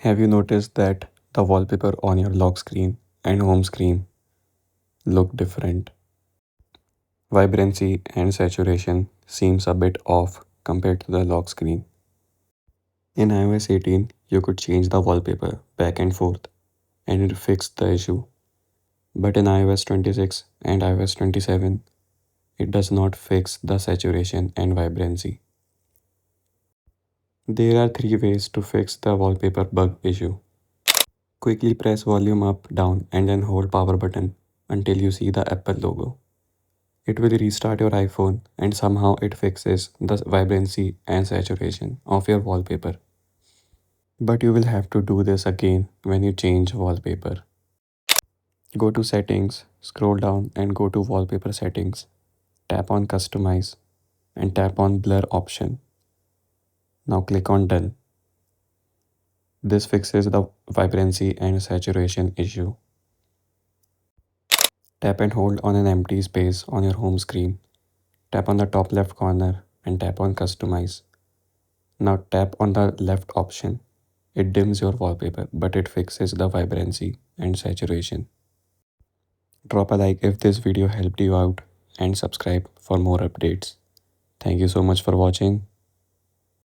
Have you noticed that the wallpaper on your lock screen and home screen look different? Vibrancy and saturation seems a bit off compared to the lock screen. In iOS 18, you could change the wallpaper back and forth and it fixed the issue. But in iOS 26 and iOS 27, it does not fix the saturation and vibrancy. There are three ways to fix the wallpaper bug issue. Quickly press volume up, down, and then hold power button until you see the Apple logo. It will restart your iPhone and somehow it fixes the vibrancy and saturation of your wallpaper. But you will have to do this again when you change wallpaper. Go to settings, scroll down and go to wallpaper settings. Tap on customize and tap on blur option. Now click on done. This fixes the vibrancy and saturation issue. Tap and hold on an empty space on your home screen. Tap on the top left corner and tap on customize. Now tap on the left option. It dims your wallpaper, but it fixes the vibrancy and saturation. Drop a like if this video helped you out and subscribe for more updates. Thank you so much for watching.